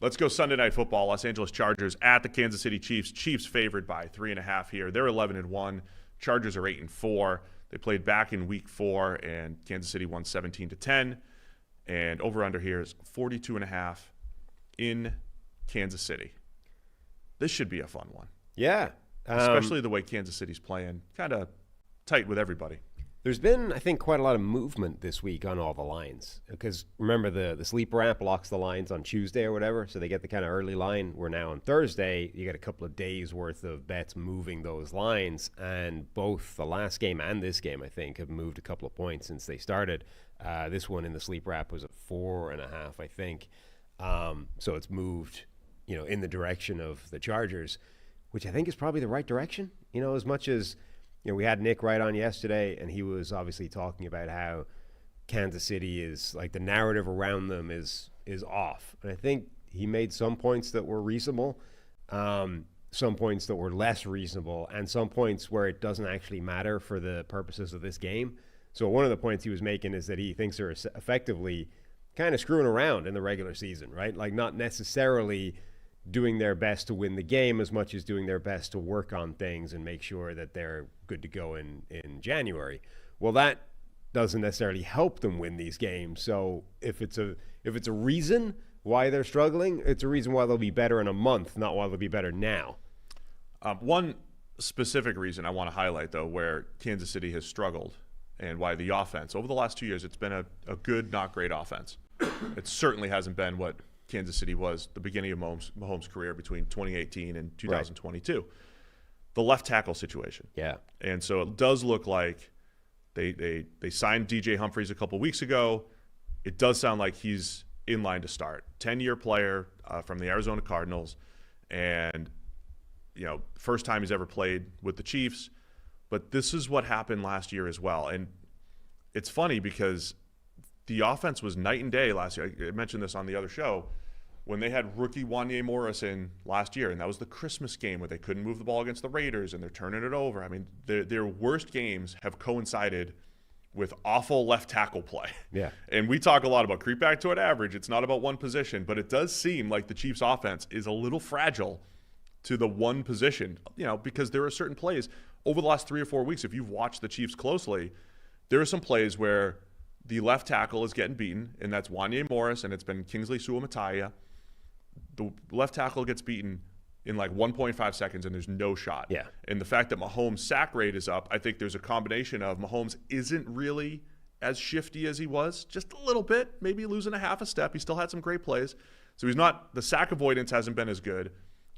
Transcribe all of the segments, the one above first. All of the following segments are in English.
Let's go Sunday Night Football. Los Angeles Chargers at the Kansas City Chiefs. Chiefs favored by 3.5 here. They're 11-1. Chargers are 8-4. They played back in Week 4, and Kansas City won 17-10. And over/under here is 42.5 in Kansas City. This should be a fun one. Yeah. Especially the way Kansas City's playing. Kind of tight with everybody. There's been, I think, quite a lot of movement this week on all the lines. Because remember, the sleeper app locks the lines on Tuesday or whatever, so they get the kind of early line. Where now on Thursday, you get a couple of days worth of bets moving those lines. And both the last game and this game, I think, have moved a couple of points since they started. This one in the sleeper app was at 4.5, I think. So it's moved, in the direction of the Chargers, which I think is probably the right direction. As much as we had Nick right on yesterday, and he was obviously talking about how Kansas City is, like, the narrative around them is off. And I think he made some points that were reasonable, some points that were less reasonable, and some points where it doesn't actually matter for the purposes of this game. So one of the points he was making is that he thinks they're effectively kind of screwing around in the regular season, right? Like, not necessarily doing their best to win the game as much as doing their best to work on things and make sure that they're good to go in January. Well, that doesn't necessarily help them win these games. So if it's a reason why they're struggling, it's a reason why they'll be better in a month, not why they'll be better now. One specific reason I want to highlight, though, where Kansas City has struggled and why the offense, over the last 2 years, it's been a good, not great offense. It certainly hasn't been what Kansas City was the beginning of Mahomes' career between 2018 and 2022. Right. The left tackle situation. Yeah. And so it does look like they signed DJ Humphreys a couple weeks ago. It does sound like he's in line to start. 10-year player from the Arizona Cardinals. And, first time he's ever played with the Chiefs. But this is what happened last year as well. And it's funny because the offense was night and day last year. I mentioned this on the other show when they had rookie Wanya Morris in last year, and that was the Christmas game where they couldn't move the ball against the Raiders, and they're turning it over. I mean, their worst games have coincided with awful left tackle play. Yeah. And we talk a lot about creep back to an average. It's not about one position, but it does seem like the Chiefs' offense is a little fragile to the one position, because there are certain plays over the last 3 or 4 weeks. If you've watched the Chiefs closely, there are some plays where the left tackle is getting beaten, and that's Wanya Morris, and it's been Kingsley Suamataia. The left tackle gets beaten in like 1.5 seconds, and there's no shot. Yeah. And the fact that Mahomes' sack rate is up, I think there's a combination of Mahomes isn't really as shifty as he was, just a little bit, maybe losing a half a step. He still had some great plays. So he's not, the sack avoidance hasn't been as good.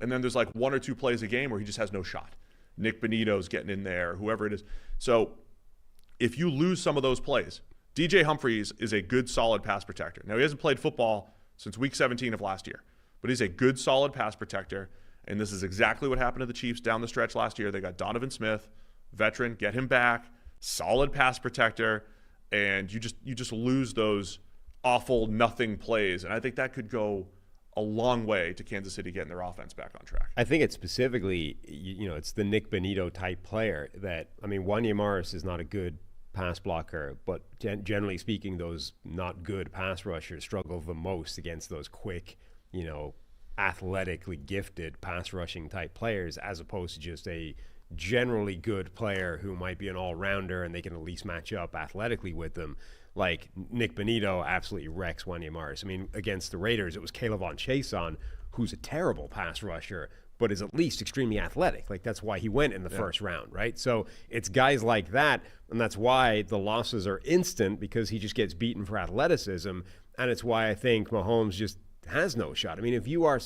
And then there's like 1 or 2 plays a game where he just has no shot. Nick Benito's getting in there, whoever it is. So if you lose some of those plays, DJ Humphreys is a good, solid pass protector. Now, he hasn't played football since week 17 of last year, but he's a good, solid pass protector, and this is exactly what happened to the Chiefs down the stretch last year. They got Donovan Smith, veteran, get him back, solid pass protector, and you just lose those awful nothing plays, and I think that could go a long way to Kansas City getting their offense back on track. I think it's specifically, it's the Nick Benito type player that, Wanya Morris is not a good pass blocker, but generally speaking, those not good pass rushers struggle the most against those quick, athletically gifted pass rushing type players, as opposed to just a generally good player who might be an all-rounder and they can at least match up athletically with them. Like Nick Benito absolutely wrecks Wanya Morris. Against the Raiders, it was Caleb Chason, who's a terrible pass rusher, but is at least extremely athletic. Like, that's why he went in the first round, right? So it's guys like that, and that's why the losses are instant, because he just gets beaten for athleticism, and it's why I think Mahomes just has no shot. If you are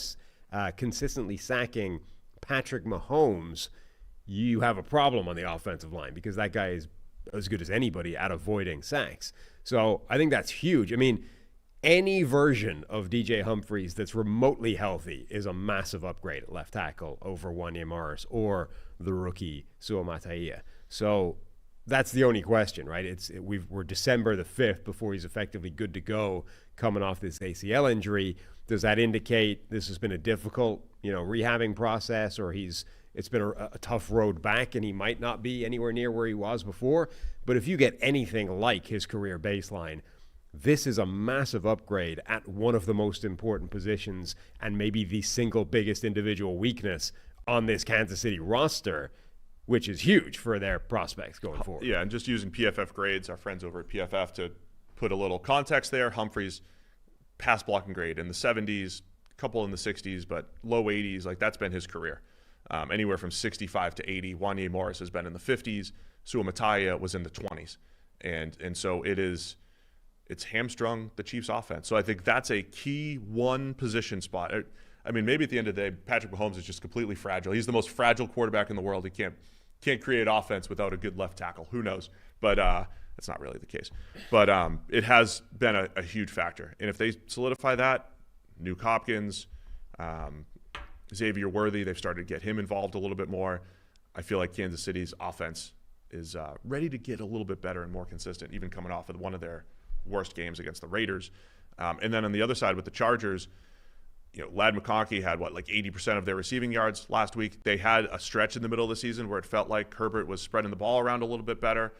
consistently sacking Patrick Mahomes, you have a problem on the offensive line, because that guy is as good as anybody at avoiding sacks. So I think that's huge. Any version of DJ Humphreys that's remotely healthy is a massive upgrade at left tackle over Wanya Morris or the rookie Suamataia. So that's the only question, right? We're December the 5th before he's effectively good to go coming off this ACL injury. Does that indicate this has been a difficult, rehabbing process, or it's been a tough road back and he might not be anywhere near where he was before? But if you get anything like his career baseline, this is a massive upgrade at one of the most important positions and maybe the single biggest individual weakness on this Kansas City roster, which is huge for their prospects going forward. Yeah, and just using PFF grades, our friends over at PFF, to put a little context there, Humphreys pass blocking grade in the 70s, a couple in the 60s, but low 80s, like that's been his career. Anywhere from 65 to 80. Wanye Morris has been in the 50s. Sua Mataya was in the 20s. And so it's hamstrung the Chiefs offense. So I think that's a key one position spot. I mean, maybe at the end of the day, Patrick Mahomes is just completely fragile. He's the most fragile quarterback in the world. He can't create offense without a good left tackle. Who knows? But that's not really the case. But it has been a huge factor. And if they solidify that, Nuke Hopkins, Xavier Worthy, they've started to get him involved a little bit more. I feel like Kansas City's offense is ready to get a little bit better and more consistent, even coming off of one of their worst games against the Raiders. And then on the other side with the Chargers, Ladd McConkey had like 80% of their receiving yards last week. They had a stretch in the middle of the season where it felt like Herbert was spreading the ball around a little bit better.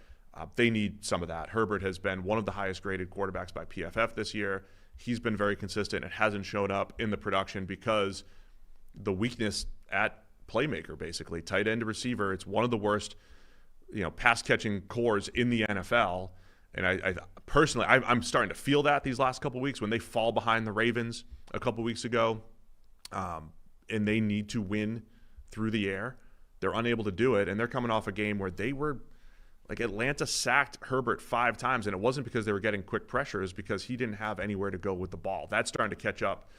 They need some of that. Herbert has been one of the highest graded quarterbacks by PFF this year. He's been very consistent. It hasn't shown up in the production because the weakness at playmaker, basically, tight end to receiver. It's one of the worst, pass catching cores in the NFL. And I personally, I'm starting to feel that these last couple of weeks when they fall behind the Ravens a couple weeks ago, and they need to win through the air. They're unable to do it, and they're coming off a game where they were like Atlanta sacked Herbert 5 times, and it wasn't because they were getting quick pressures, because he didn't have anywhere to go with the ball. That's starting to catch up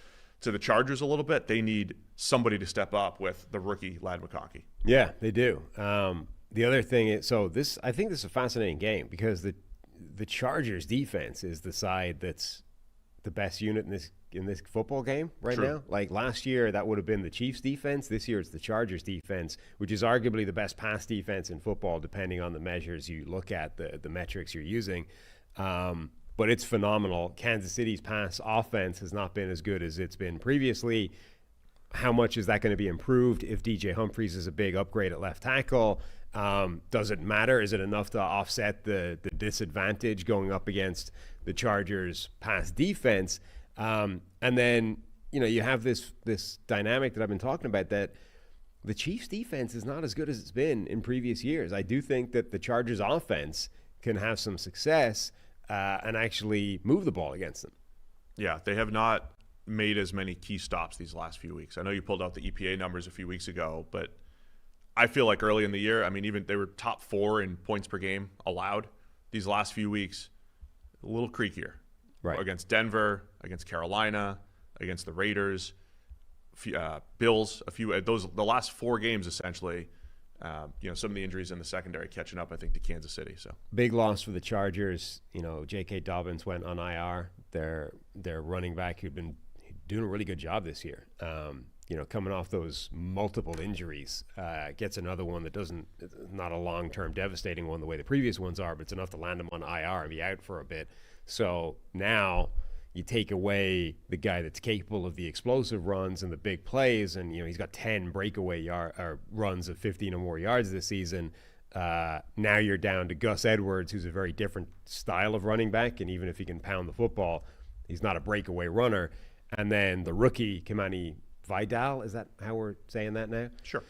to the Chargers a little bit. They need somebody to step up with the rookie Ladd McConkey. Yeah, they do. The other thing is, I think this is a fascinating game because the Chargers defense is the side that's the best unit in this football game right True. now. Like last year, that would have been the Chiefs defense. This year, it's the Chargers defense, which is arguably the best pass defense in football, depending on the measures you look at, the metrics you're using. But it's phenomenal. Kansas City's pass offense has not been as good as it's been previously. How much is that going to be improved if DJ Humphreys is a big upgrade at left tackle? Does it matter? Is it enough to offset the disadvantage going up against the Chargers' pass defense? And then, you have this dynamic that I've been talking about, that the Chiefs' defense is not as good as it's been in previous years. I do think that the Chargers' offense can have some success and actually move the ball against them. Yeah, they have not made as many key stops these last few weeks. I know you pulled out the EPA numbers a few weeks ago, but I feel like early in the year, I mean, even they were top 4 in points per game allowed. These last few weeks, a little creakier. Right. Against Denver, against Carolina, against the Raiders, Bills, the last 4 games essentially. Some of the injuries in the secondary catching up, I think, to Kansas City. So big loss for the Chargers. J.K. Dobbins went on IR. Their running back, who'd been doing a really good job this year. Coming off those multiple injuries, gets another one that not a long-term devastating one the way the previous ones are, but it's enough to land him on IR and be out for a bit. So now you take away the guy that's capable of the explosive runs and the big plays, and he's got 10 breakaway runs of 15 or more yards this season. Now you're down to Gus Edwards, who's a very different style of running back, and even if he can pound the football, he's not a breakaway runner. And then the rookie, Kimani Vidal, is that how we're saying that now? Sure.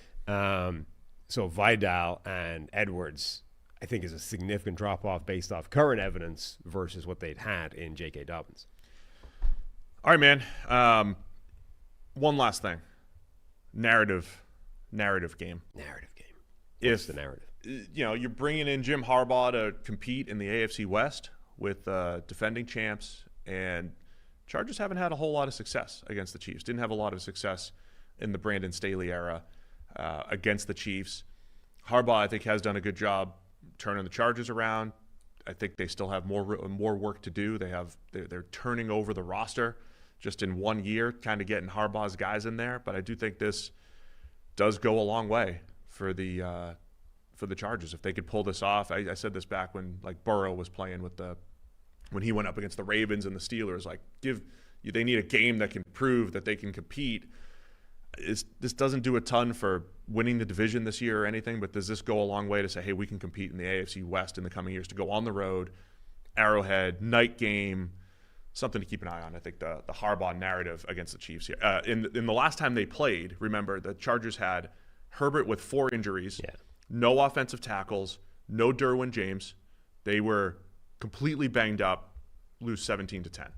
So Vidal and Edwards, I think, is a significant drop-off based off current evidence versus what they'd had in J.K. Dobbins. All right, man. One last thing. Narrative game. What's the narrative? You're bringing in Jim Harbaugh to compete in the AFC West with defending champs, and Chargers haven't had a whole lot of success against the Chiefs. Didn't have a lot of success in the Brandon Staley era against the Chiefs. Harbaugh, I think, has done a good job turning the Chargers around. I think they still have more work to do. They're turning over the roster just in 1 year, kind of getting Harbaugh's guys in there. But I do think this does go a long way for the Chargers if they could pull this off. I said this back when Burrow was playing when he went up against the Ravens and the Steelers. They need a game that can prove that they can compete. This doesn't do a ton for winning the division this year or anything, but does this go a long way to say, hey, we can compete in the AFC West in the coming years, to go on the road, Arrowhead, night game, something to keep an eye on. I think the Harbaugh narrative against the Chiefs here. In the last time they played, remember, the Chargers had Herbert with 4 injuries, no offensive tackles, no Derwin James. They were completely banged up, lose 17-10.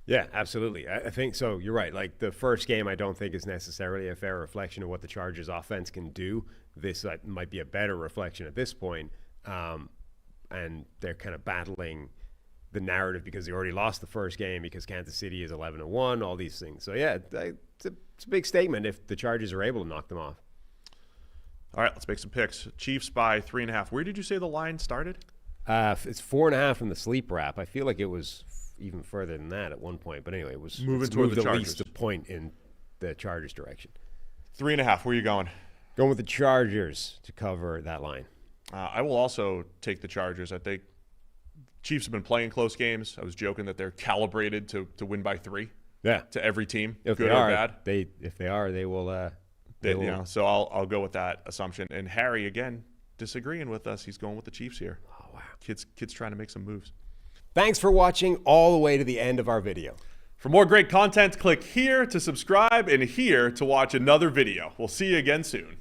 Yeah, absolutely. I think so. You're right. Like the first game, I don't think is necessarily a fair reflection of what the Chargers offense can do. This might be a better reflection at this point. And they're kind of battling the narrative because they already lost the first game because Kansas City is 11-1, all these things. So yeah, it's a big statement if the Chargers are able to knock them off. All right, let's make some picks. Chiefs by 3.5. Where did you say the line started? It's 4.5 in the sleep wrap. I feel like it was even further than that at one point. But anyway, it was moving toward the Chargers. At least a point in the Chargers' direction. 3.5. Where are you going? Going with the Chargers to cover that line. I will also take the Chargers. I think Chiefs have been playing close games. I was joking that they're calibrated to win by 3. Yeah, to every team, if good they are, or bad. If they are, they will. So I'll go with that assumption. And Harry again disagreeing with us. He's going with the Chiefs here. Oh wow, kids trying to make some moves. Thanks for watching all the way to the end of our video. For more great content, click here to subscribe and here to watch another video. We'll see you again soon.